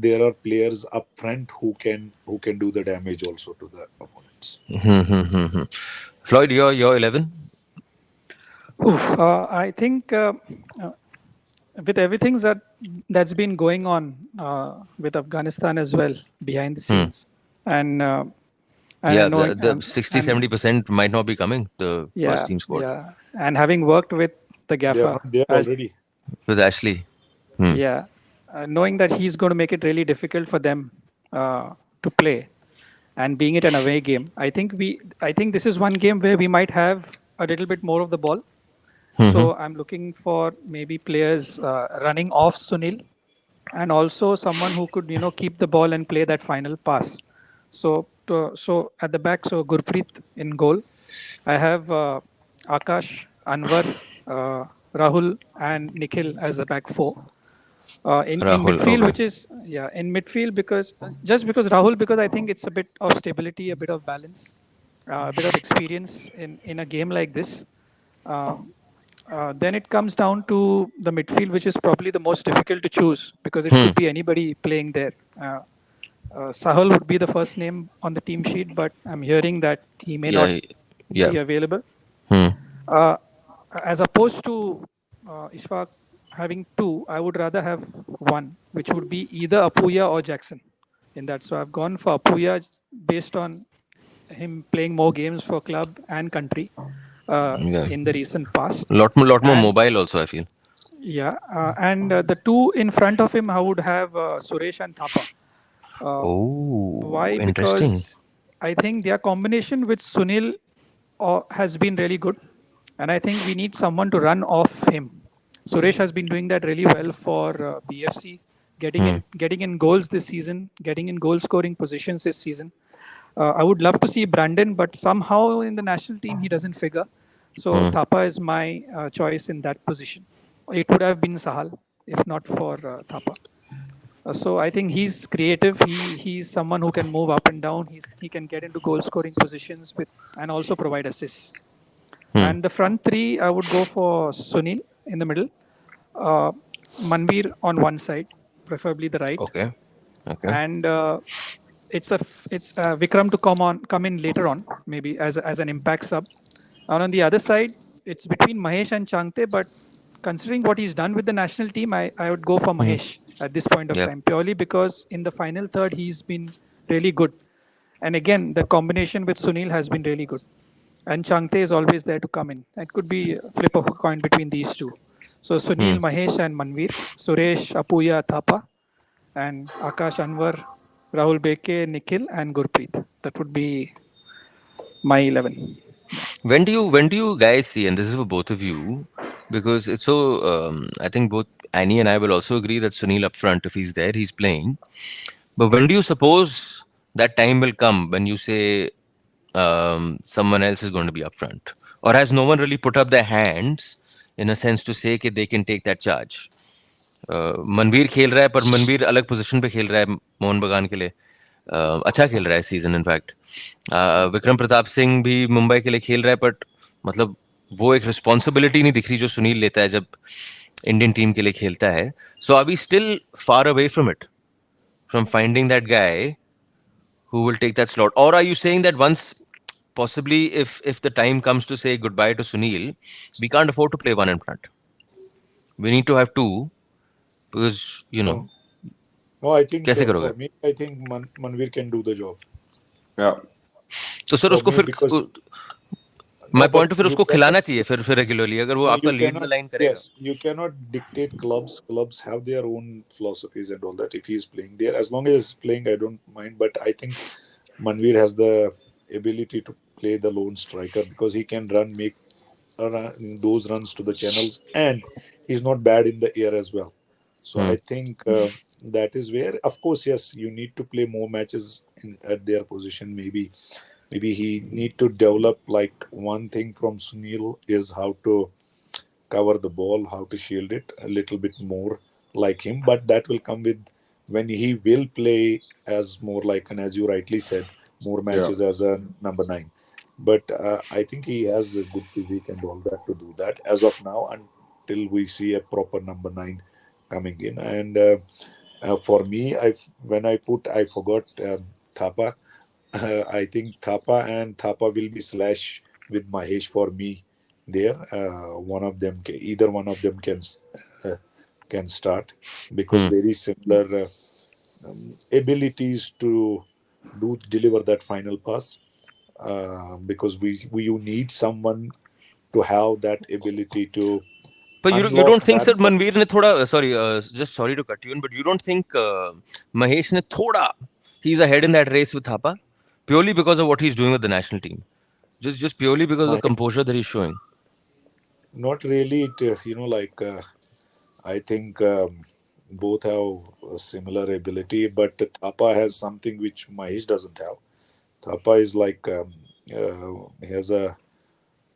there are players up front who can do the damage also to the opponents. Floyd, your 11? I think with everything that's been going on with Afghanistan as well behind the scenes, and the 60-70% might not be coming, the first team squad. Yeah, and having worked with the gaffer, They are already with Ashley. Knowing that he's going to make it really difficult for them to play, and being it an away game, I think this is one game where we might have a little bit more of the ball. So I'm looking for maybe players running off Sunil, and also someone who could keep the ball and play that final pass. So at the back, so Gurpreet in goal. I have Akash, Anwar, Rahul, and Nikhil as the back four. In midfield, which is in midfield because Rahul, because I think it's a bit of stability, a bit of balance, a bit of experience in a game like this. Then it comes down to the midfield, which is probably the most difficult to choose because it could be anybody playing there. Sahal would be the first name on the team sheet, but I'm hearing that he may not be available. As opposed to Ishfaq having two, I would rather have one, which would be either Apuya or Jackson in that. So I've gone for Apuya based on him playing more games for club and country in the recent past. Lot more mobile also, I feel. Yeah, and the two in front of him, I would have Suresh and Thapa. Uh, Oh, why? interesting. Because I think their combination with Sunil has been really good, and I think we need someone to run off him. Suresh has been doing that really well for BFC, Hmm. getting in goals this season, getting in goal scoring positions this season. I would love to see Brandon, but somehow in the national team he doesn't figure. So Hmm. Thapa is my choice in that position. It would have been Sahal if not for Thapa. So I think he's creative. He's someone who can move up and down. He can get into goal scoring positions with and also provide assists. Hmm. And the front three, I would go for Sunil in the middle, uh, Manveer on one side, preferably the right, Okay. Okay. and it's Vikram to come in later on, maybe as an impact sub. And on the other side, it's between Mahesh and Changte, but considering what he's done with the national team, I would go for Hmm. Mahesh at this point of Yep. time, purely because in the final third, he's been really good. And again, the combination with Sunil has been really good. And Changte is always there to come in. It could be a flip of a coin between these two. So Hmm. Sunil, Mahesh, and Manveer, Suresh, Apuya, Thapa, and Akash, Anwar, Rahul Beke, Nikhil, and Gurpreet. That would be my 11. When do you guys see, and this is for both of you, because it's so I think both Annie and I will also agree that Sunil up front, if he's there, he's playing. But when do you suppose that time will come when you say someone else is going to be up front? Or has no one really put up their hands in a sense to say that they can take that charge? Manveer खेल रहा है पर मनवीर अलग position पे खेल रहा है मोहन बगान के लिए अच्छा खेल रहा है सीजन इनफैक्ट विक्रम प्रताप सिंह भी मुंबई के लिए खेल रहा है बट मतलब वो एक रिस्पॉन्सिबिलिटी नहीं दिख रही जो सुनील लेता है जब इंडियन टीम के लिए खेलता है so are we still far away from it from finding that guy who will take that slot, or are you saying that once possibly if the time comes to say goodbye to Sunil, we can't afford to play one in front, we need to have two because No, no. I think कैसे for करोगे me, I think Manvir can do the job. Yeah. तो sir For उसको me, फिर because my no, but point फिर you उसको cannot. खिलाना चाहिए फिर रेगुलरली अगर वो No, आपका you lead the cannot. Line करेगा Yes, you cannot dictate clubs. Clubs have their own philosophies and all that. If he's playing there, as long as he's playing, I don't mind. But I think Manvir has the ability to play the lone striker because he can run, make those runs to the channels, and he's not bad in the air as well. So hmm. I think that is where, of course, yes, you need to play more matches at their position. Maybe he need to develop like one thing from Sunil is how to cover the ball, how to shield it a little bit more like him. But that will come with when he will play as more like, and as you rightly said, more Yeah. matches as a number nine. But I think he has a good physique and all that to do that as of now until we see a proper number nine coming in. And for me, I forgot Thapa. I think Thapa and Thapa will be slash with Mahesh for me there. One of them, either one of them uh, can start because Hmm. very similar abilities to do deliver that final pass. Because we you need someone to have that ability to But you unlock don't think that. sir Manveer ने थोड़ा sorry just sorry to cut you in but you don't think Mahesh ने थोड़ा he's ahead in that race with Thapa purely because of what he's doing with the national team just purely because of the Mahesh, composure that he's showing not really. Like I think both have a similar ability, but Thapa has something which Mahesh doesn't have. Thapa is like he has a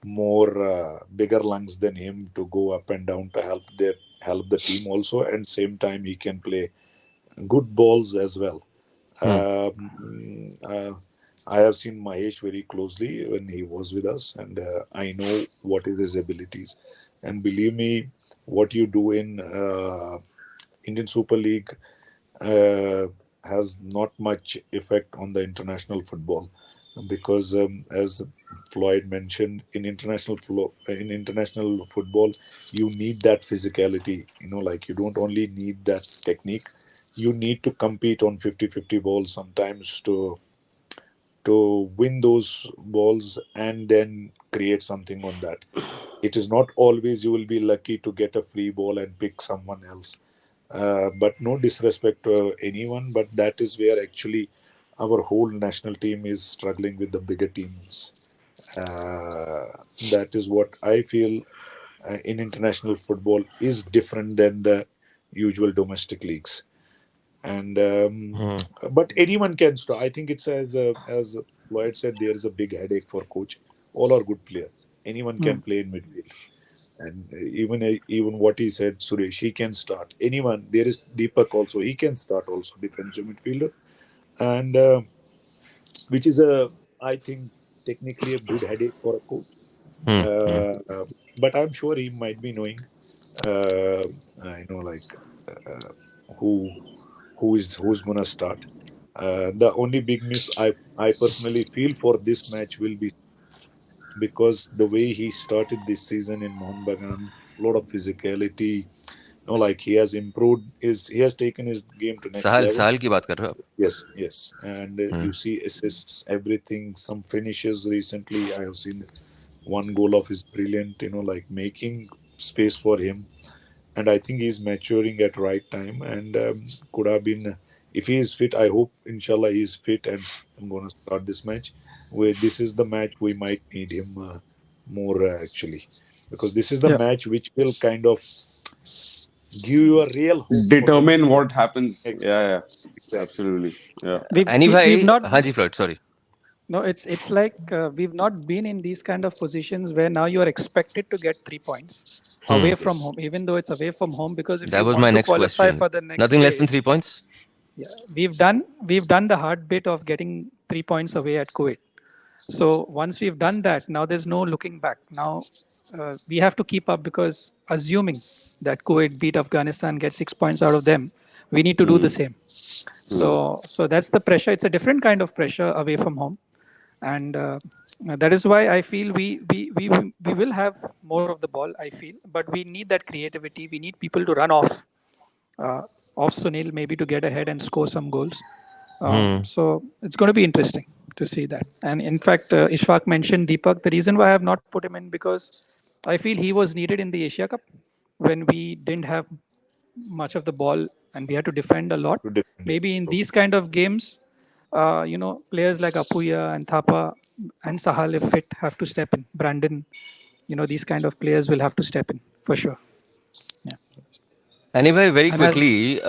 more bigger lungs than him to go up and down to help the team also, and same time he can play good balls as well. hmm. I have seen Mahesh very closely when he was with us, and I know what is his abilities. And believe me, what you do in Indian Super League has not much effect on the international football because, as Floyd mentioned, in international football, you need that physicality. Like you don't only need that technique, you need to compete on 50-50 balls sometimes to win those balls and then create something on that. It is not always you will be lucky to get a free ball and pick someone else. But no disrespect to anyone, but that is where actually our whole national team is struggling with the bigger teams. That is what I feel in international football is different than the usual domestic leagues. And but anyone can start. I think it's as Lloyd said, there is a big headache for coach. All are good players. Anyone Hmm. can play in midfield, and even what he said, Suresh, he can start. Anyone. There is Deepak also. He can start also defensive midfielder, and which is a I think technically a good headache for a coach. Hmm. Hmm. But I'm sure he might be knowing, uh, like uh, who who's gonna start. The only big miss I personally feel for this match will be because the way he started this season in Mohun Bagan, a lot of physicality. Like he has improved. He has taken his game to next Sahal level. Sahal की बात कर रहे हो आप? Yes, yes, and you see assists, everything, some finishes. Recently, I have seen one goal of his brilliant. Like making space for him, and I think he's maturing at right time. And could have been if he is fit. I hope, inshallah, he is fit and I'm gonna start this match. Where this is the match we might need him more actually, because this is the Yeah. match which will kind of give you a real hope for the Determine what happens. next. Yeah, yeah, Exactly. absolutely. Yeah. Any We've भाई? not. हाँ जी Floyd, sorry. No, it's like we've not been in these kind of positions where now you are expected to get 3 points away from Yes. home, even though it's away from home. Because if That you was my want to next qualify question. for the next Nothing less than phase, 3 points? yeah, we've done the hard bit of getting 3 points away at Kuwait. So once we've done that, now there's no looking back. Now we have to keep up because assuming that Kuwait beat Afghanistan, get 6 points out of them, we need to do the Hmm. same. Hmm. So that's the pressure. It's a different kind of pressure away from home, and that is why I feel we will have more of the ball. I feel, but we need that creativity. We need people to run uh, off Sunil maybe to get ahead and score some goals. So it's going to be interesting to see that. And in fact, Ishfaq mentioned Deepak. The reason why I have not put him in because I feel he was needed in the Asia Cup when we didn't have much of the ball and we had to defend a lot. To defend it. Maybe in True. these kind of games, players like Apuya and Thapa and Sahal, if fit, have to step in. Brandon, these kind of players will have to step in for sure. Yeah. Any भाई, very And as quickly,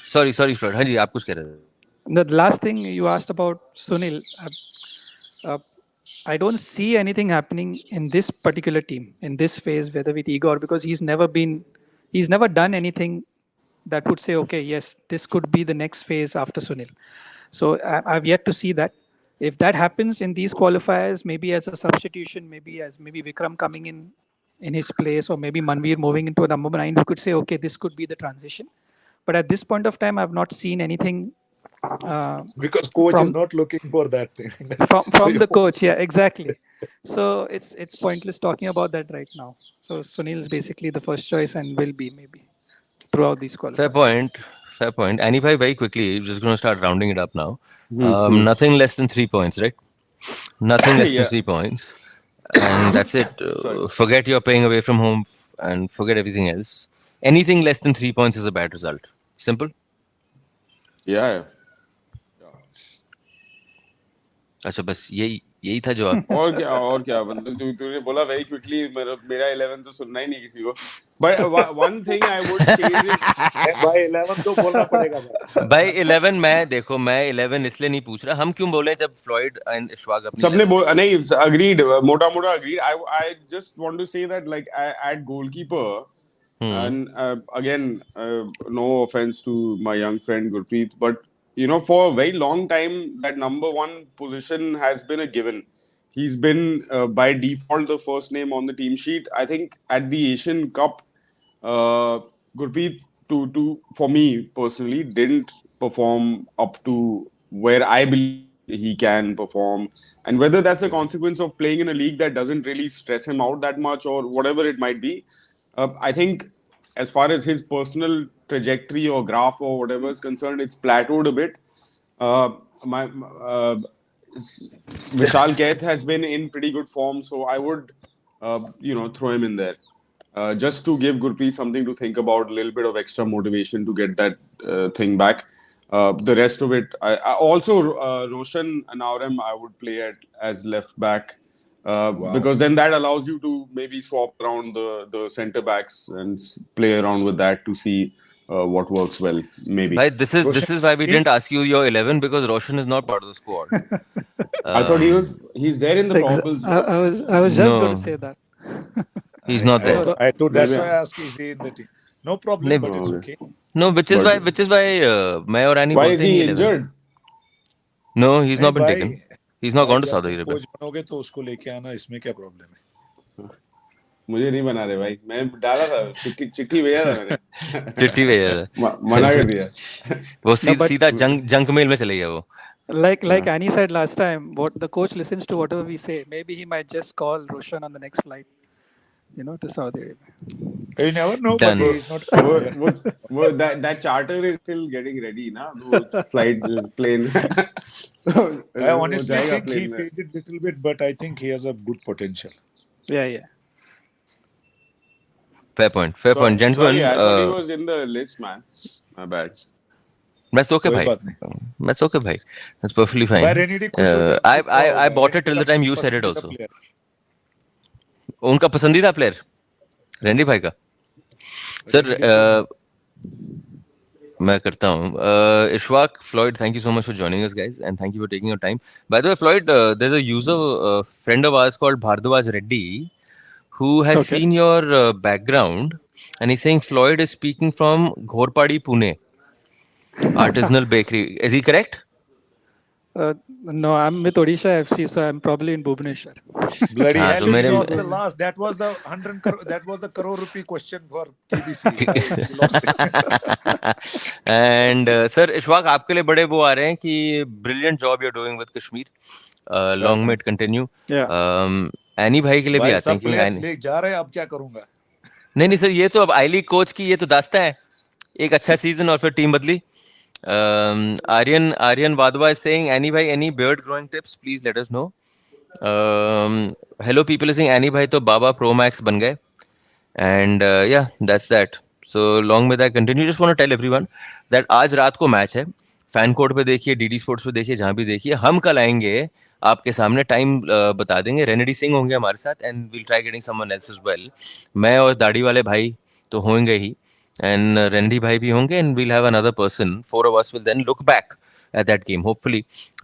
sorry Floyd, हाँ जी, आप कुछ कह रहे थे? the last thing you asked about Sunil, uh, I don't see anything happening in this particular team in this phase, whether with Igor, because he's never done anything that would say, okay, yes, this could be the next phase after Sunil. So I've yet to see that. If that happens in these qualifiers, maybe as a substitution, maybe as maybe Vikram coming in his place, or maybe Manveer moving into a number 9, we could say, okay, this could be the transition. But at this point of time, I've not seen anything uh, Because coach is from not looking for that thing. from So from the coach. Yeah, exactly. So it's pointless talking about that right now. So Sunil is basically the first choice and will be maybe throughout these Fair qualifiers. point. Fair point. Any भाई, very quickly, just going to start rounding it up now. Hmm. Hmm. Nothing less than 3 points, right? Nothing less than Yeah. 3 points. And that's it. Sorry. Forget you're playing away from home and forget everything else. Anything less than 3 points is a bad result. Simple. Yeah. Yeah. अच्छा बस यही यही था जवाब. और क्या मतलब तूने बोला very quickly मेरा 11 तो सुनना ही नहीं किसी को. But one thing I would say is भाई 11 तो बोलना पड़ेगा भाई. भाई 11 मैं 11 इसलिए नहीं पूछ रहा. हम क्यों बोले जब फ्लॉयड एंड इशफाक अपनी सबने 11 बोल. नहीं agreed मोटा agreed. I just want to say that like at goalkeeper and again no offense to my young friend Gurpreet, but for a very long time that number one position has been a given. He's been by default the first name on the team sheet. I think at the Asian Cup, Gurpreet to for me personally didn't perform up to where I believe he can perform, and whether that's a Yeah. consequence of playing in a league that doesn't really stress him out that much or whatever it might be. I think as far as his personal trajectory or graph or whatever is concerned, it's plateaued a bit. My Vishal Kaith has been in pretty good form, so I would throw him in there. just to give Gurpreet something to think about, a little bit of extra motivation to get that thing back. The rest of it, I also Roshan and Naurem, I would play as left back. Wow. Because then that allows you to maybe swap around the center backs and play around with that to see what works well. Maybe. Bhai, this Roshan, is why we didn't ask you your 11 because Roshan is not part of the squad. I thought he's there in the probables. I was just going to No, say that. he's not there. that's why I asked, is he in the team? No problem, नहीं, but it's Okay. okay. no, which is why मैं और Annie Why बोलते is he नहीं 11. injured? No, he's not been नहीं taken. भाई, He's not gone to जब Saudi तुम Arabia. Coach बनोगे तो उसको लेके आना, इसमें क्या प्रॉब्लम है? मुझे नहीं बना रहे भाई, मैं डाला था, चिट्ठी भेजा था मैंने. चिट्ठी भेजा था. मना कर दिया. वो but- सीधा जंक मेल में चले गया वो. Like Annie said last time, what the coach listens to whatever we say. Maybe he might just call Roshan on the next flight, to Saudi Arabia. You never know, Done. but he's not. that charter is still getting ready, na? वो flight plane. I honestly जाएगा think he plane में. faded a little bit, but I think he has a good potential. Yeah. Fair point, gentlemen. Sorry, I thought he was in the list, man. My bad. That's okay, कोई bhai. बात नहीं. That's okay, bhai. That's perfectly fine. By Renedy खुश होता है. I bought it till the time you said it also. Player. उनका पसंदीदा player रेंडी भाई का. सर मैं करता हूँ. Ishfaq, Floyd, thank you so much for joining us, guys, and thank you for taking your time. By the way, Floyd, there's a user, friend of ours called Bhardwaj Reddy, who has seen your background, and he's saying Floyd is speaking from Ghorpadi, Pune, artisanal bakery. Is he correct? No, I'm with Odisha FC, so I'm probably in Bhubaneswar. Bloody हाँ, hell, तो you मेरे- lost the last. That was the 100 crore. That was the crore rupee question for KBC. You lost it. And sir, Ishfaq, आपके लिए बड़े वो आ रहे हैं कि brilliant job you're doing with Kashmir. Long may it continue. Yeah. Any भाई के लिए भी भाई आते हैं सब क्योंकि प्लेयर ले जा रहे हैं, अब क्या करूंगा? नहीं सर, ये तो अब आई लीग कोच की ये तो दास्ता है. एक अच्छा सीजन और फिर टीम बदली. Aryan Vadwa is saying, Annie bhai, any beard growing tips, please let us know. Hello people is saying, Annie bhai to Baba Pro Max ban gaye. And yeah, that's that. So long may that continue. Just want to tell everyone that आज रात को match है. Fan code पे देखिए, DD sports पे देखिए, जहां भी देखिए. हम कल आएंगे आपके सामने, टाइम बता देंगे. रेनेडी सिंह होंगे हमारे साथ and will try getting someone else as well. मैं और दाढ़ी वाले भाई तो होंगे ही, and Randy bhai bhi honge, and we'll have another person. 4 of us will then look back at that game. Hopefully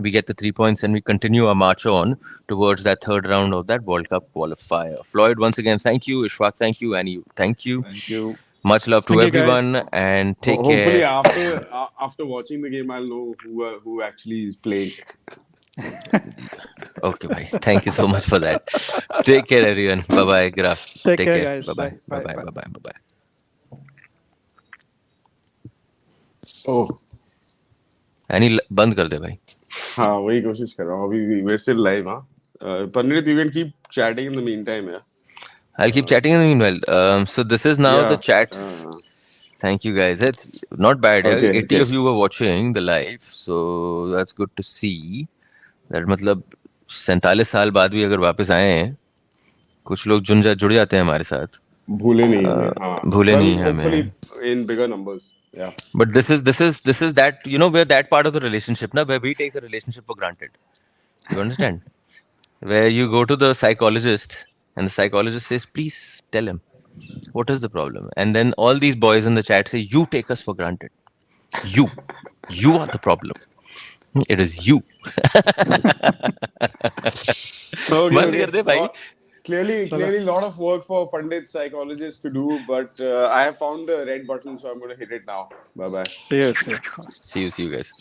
we get the 3 points and we continue our march on towards that third round of that World Cup qualifier. Floyd, once again, thank you. Ishfaq, thank you. And you, thank you. Thank you. Much love to Thank you, everyone guys. and take Hopefully care. after watching the game, I'll know who actually is playing. Okay, bye. Thank you so much for that. Take care, everyone. Bye bye, Graf. Take care, guys. Bye bye. Bye. Bye Bye. bye. Bye bye. Oh, Annie, बंद कर दे भाई. हाँ वही कोशिश कर रहा हूँ. अभी we're still live, huh? Pandit, you can keep chatting in the meantime, yeah. I'll keep chatting in the meanwhile. So this is now the chats. Thank you guys. It's not bad. Okay, 80 okay. of you were watching the live, so that's good to see. That मतलब 47 साल बाद भी अगर वापस आए हैं, कुछ लोग जुड़ जाते हैं हमारे साथ. भूले नहीं हमें. हाँ. भूले नहीं हमें. Hopefully in bigger numbers. Yeah. But this is that, we're that part of the relationship, na, where we take the relationship for granted. You understand? Where you go to the psychologist and the psychologist says, please tell him what is the problem, and then all these boys in the chat say, you take us for granted. You are the problem. It is you. बंद कर दे भाई. Clearly, a lot of work for Pandit psychologists to do, but I have found the red button, so I'm going to hit it now. Bye bye. See you. See you guys.